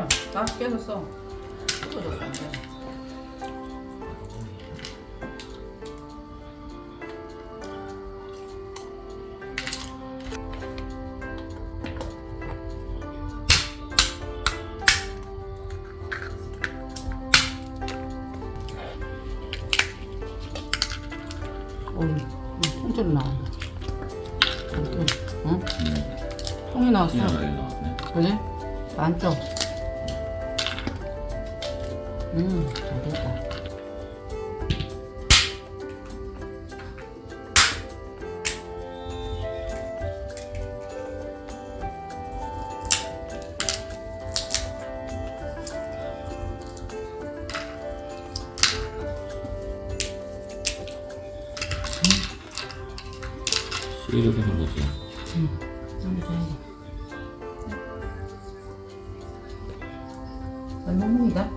자, 다 깨졌어. 뜯어졌어. 통째로 나온다. 응? 통이 나왔어. 나왔네. 그래? 반쪽. 잘 됐다. 이렇게 하는 거지. 얼마무이다?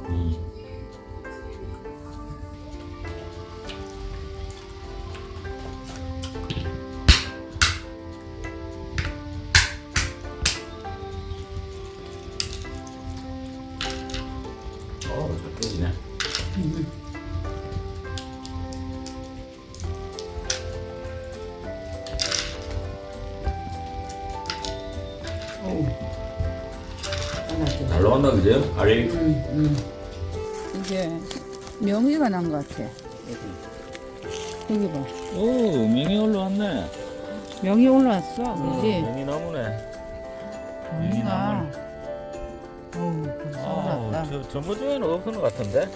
잘 끓이네. 잘 나온다, 그죠? 알이. 이게 명이가 난 것 같아. 여기 봐. 오, 명이 올라왔네. 명이 올라왔어, 그지? 명이 나무네. 명이가. 어우, 벌써 올랐다. 저 전부주에는 없는 것 같은데?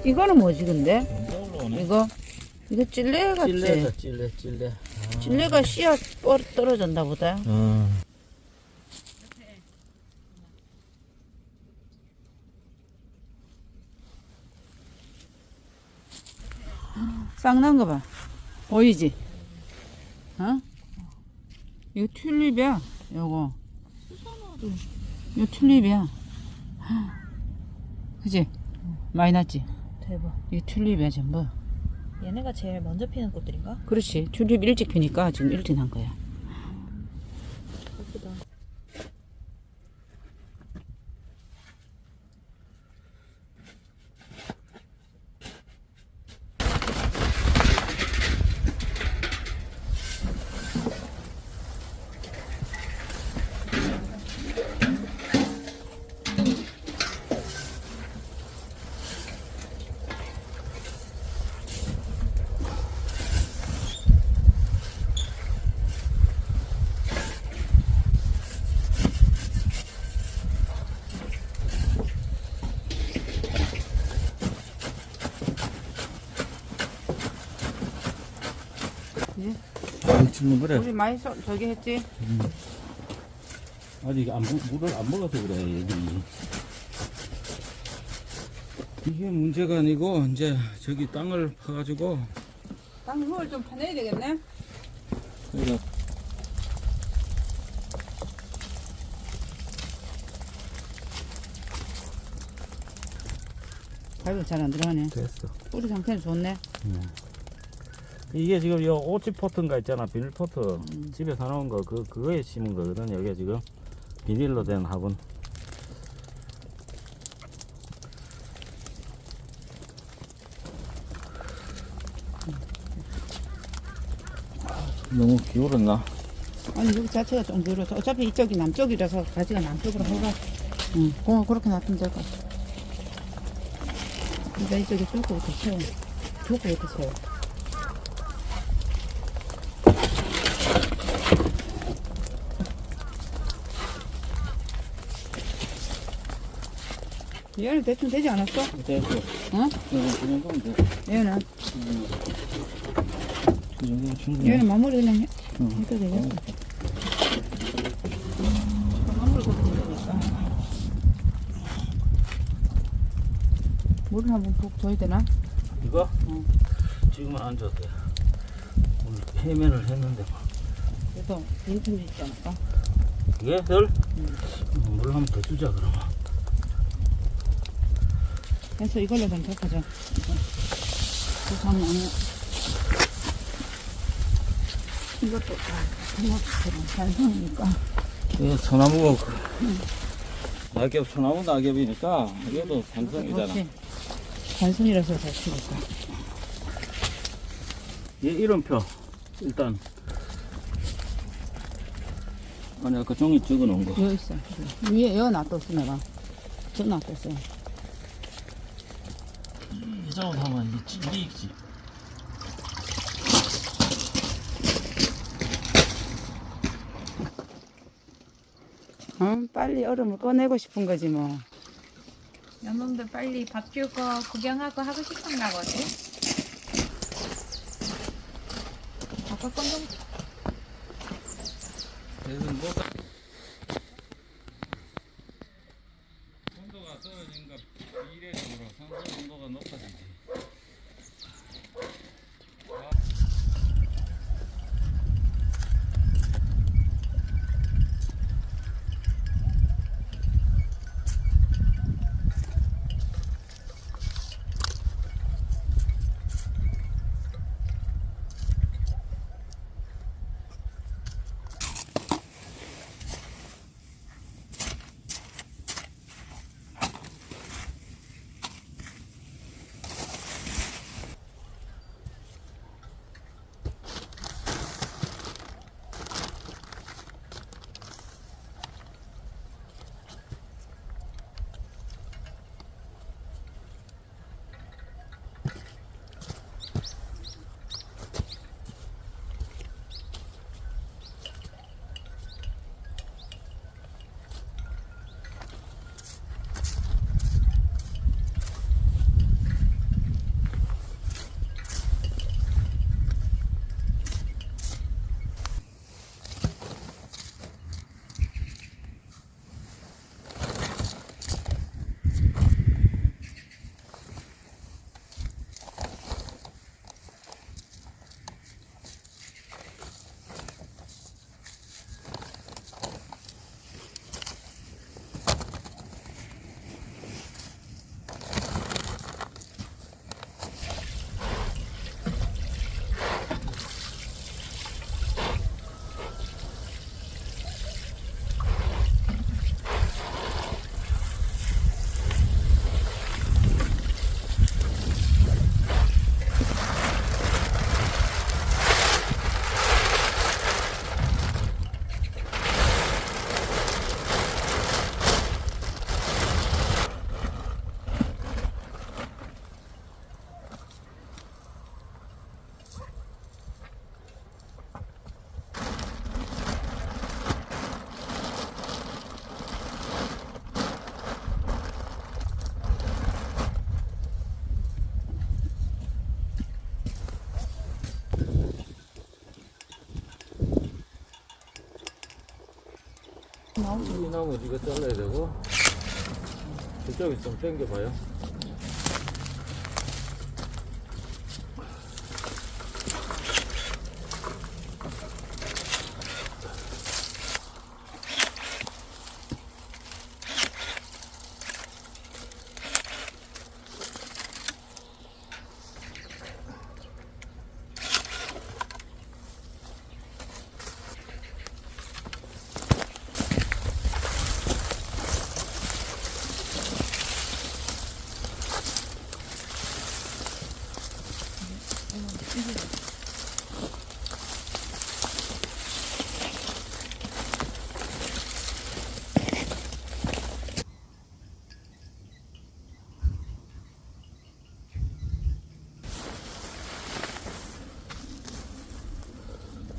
이거는 뭐지, 근데? 언제 올라오네? 이거 찔레 같지? 찔레. 찔레가 씨앗 떨어졌나 보다. 쌍난 거 봐. 보이지? 어? 이거 튤립이야. 요거. 이거 튤립이야. 그지? 많이 났지? 대박. 이게 튤립이야 전부. 얘네가 제일 먼저 피는 꽃들인가? 그렇지. 튤립 일찍 피니까 지금 일찍 난 거야. 예쁘다. 지금 그래. 우리 많이 저기 했지? 아직 물을 안 먹어서 그래, 여기. 이게 문제가 아니고, 이제 저기 땅을 파가지고, 땅 흙을 좀 파내야 되겠네? 그래서 가위가 잘 안 들어가네. 됐어. 뿌리 상태는 좋네. 이게 지금 요 오치포트인가 있잖아, 비닐포트. 집에 사놓은 거, 그거에 심은 거거든, 여기가 지금. 비닐로 된 화분. 너무 기울었나? 아니 여기 자체가 좀 늘어서 어차피 이쪽이 남쪽이라서 가지가 남쪽으로 해가 그렇게 놔두면 될 것 같아. 그러니까 이쪽에 좁고부터 채워. 좁고부터 채워. 얘는 대충 되지 않았어? 됐어. 응? 그 정도면 돼. 얘는 그 정도면 충분해. 얘는 마무리 그냥 해도 되겠다. 마무리 그렇게 되니까. 물을 한번 푹 줘야 되나? 이거? 응. 지금은 안 줘도 돼. 오늘 해면을 했는데 뭐. 그래서 빈틈이 있지 않을까? 이게 덜? 물 한번 더 주자 그러면. 그래서 이걸로 좀 덮어줘. 그러면 이것도 다 토마토처럼 잘 성이니까. 이게 소나무가 낙엽, 소나무 낙엽이니까 이것도 산성이잖아. 그렇지. 단순이라서 잘 키우니까. 얘 이름표 일단 아니 아까 종이 적어 놓은 거. 여기 있어. 위에 여 놔뒀어 내가. 저 놔뒀어. 이 작업하면 이게 찔리지. 빨리 얼음을 꺼내고 싶은 거지 뭐. 연놈들 빨리 밥 줄 거 구경하고 하고 싶었나 보지? 아까 건좀 그래서 뭐 온도가 떨어진가 비례적으로 산소 온도가 높아지지. 이 나무 이거 잘라야 되고 저쪽에 좀 당겨봐요.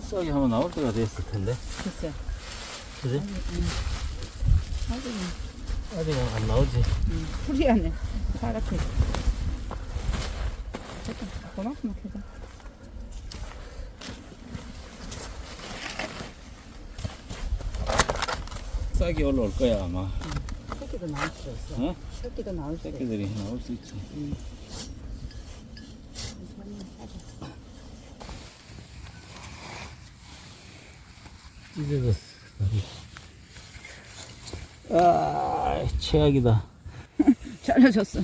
싹이 한번 나올 때가 됐을 텐데. 됐어. 그지? 아직은. 아직은 안 나오지. 풀이 안에 파랗게. 됐다. 그만큼 켜자. 싹이 올라올 거야 아마. 새끼도 나올 수도 있어. 어? 새끼도 나올 수도 있어. 새끼들이 나올 수 있지. 찢어졌어. 아, 최악이다. 잘라줬어.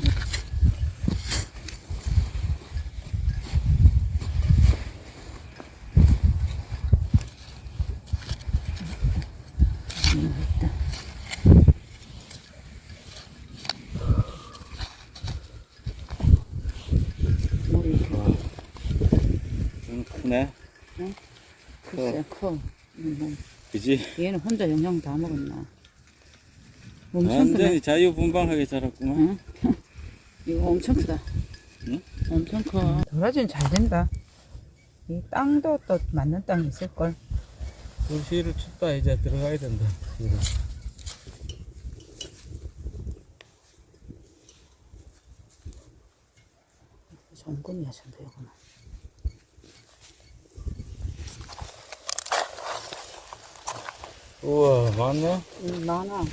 크네. 글쎄 커. 뭐, 그지? 얘는 혼자 영양 다 먹었나. 엄청 크네. 완전히 자유분방하게 자랐구만. 응? 이거 엄청 크다. 응? 엄청 커. 도라지는 잘 된다. 이 땅도 또 맞는 땅이 있을걸. 불씨를 춥다 이제 들어가야 된다. 씨를. 정근이야 전부 이거는. 우와 많네. 많아.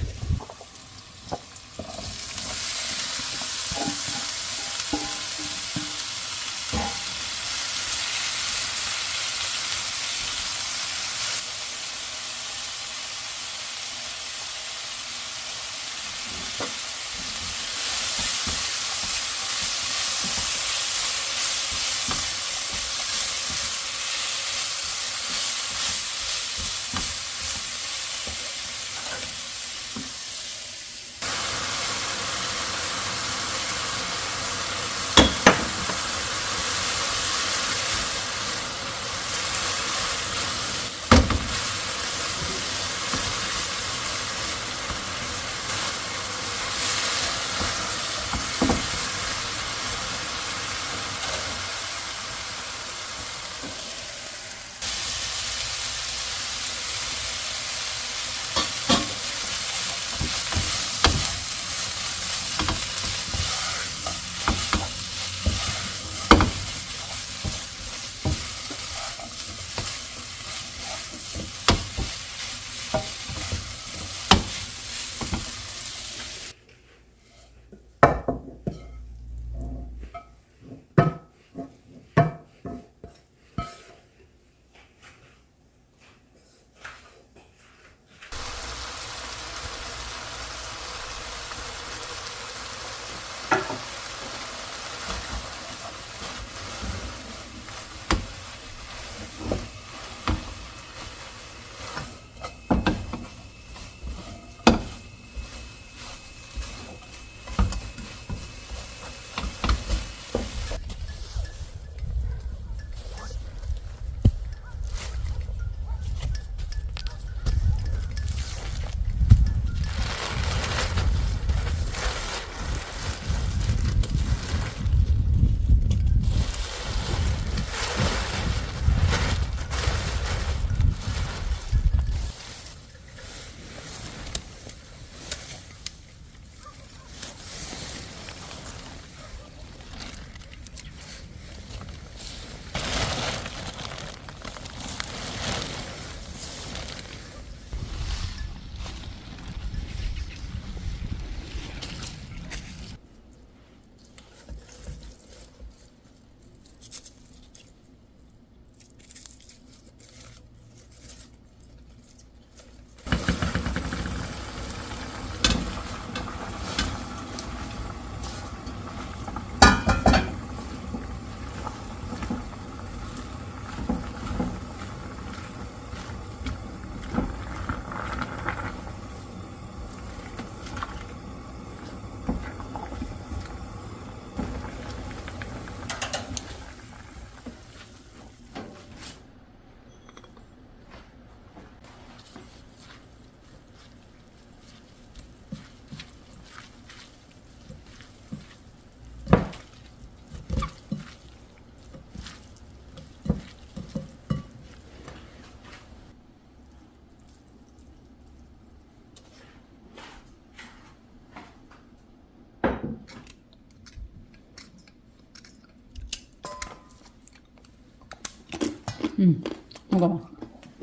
먹어봐.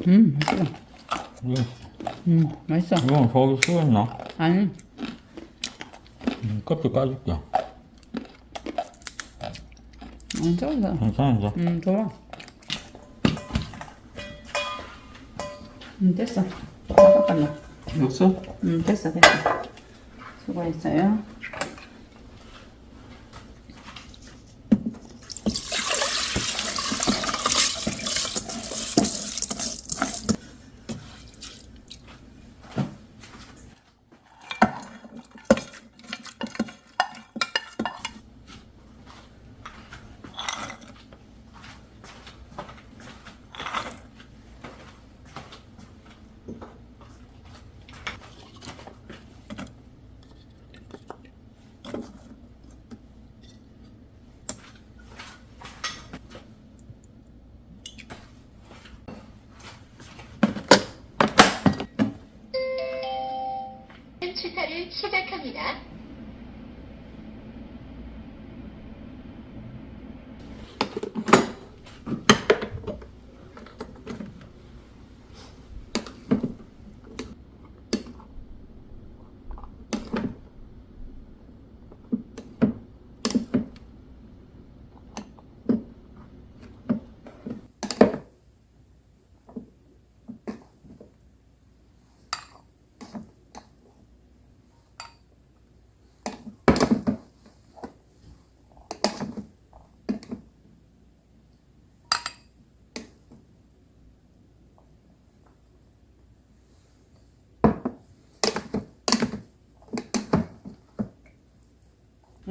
맛있어. 맛있어. 이건 속이 쓰였나? 아니, 껍질 까줄게. 안 좋아서. 괜찮아. 좋아. 됐어. 다 닦았네. 됐어? 됐어. 수고했어요.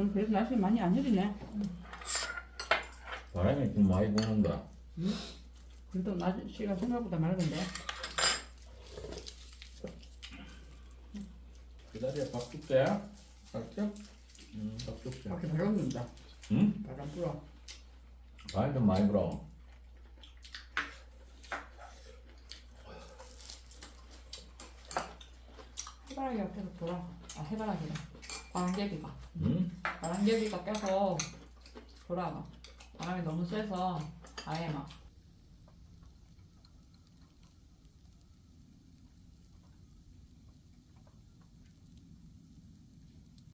그래도 날씨 많이 안 흐리네. 바람이 좀 많이 부는다. 그래도 날씨가 생각보다 맑은데. 기다려, 밥 줄게. 살짝? 밥 줄게. 밖에 바람 분다. 응? 바람 불어. 바람이 좀 많이 불어. 해바라기 옆에서 돌아. 아 해바라기래. 바람개비가. 응? 바람개비가 껴서 돌아가. 바람이 너무 세서 아예 막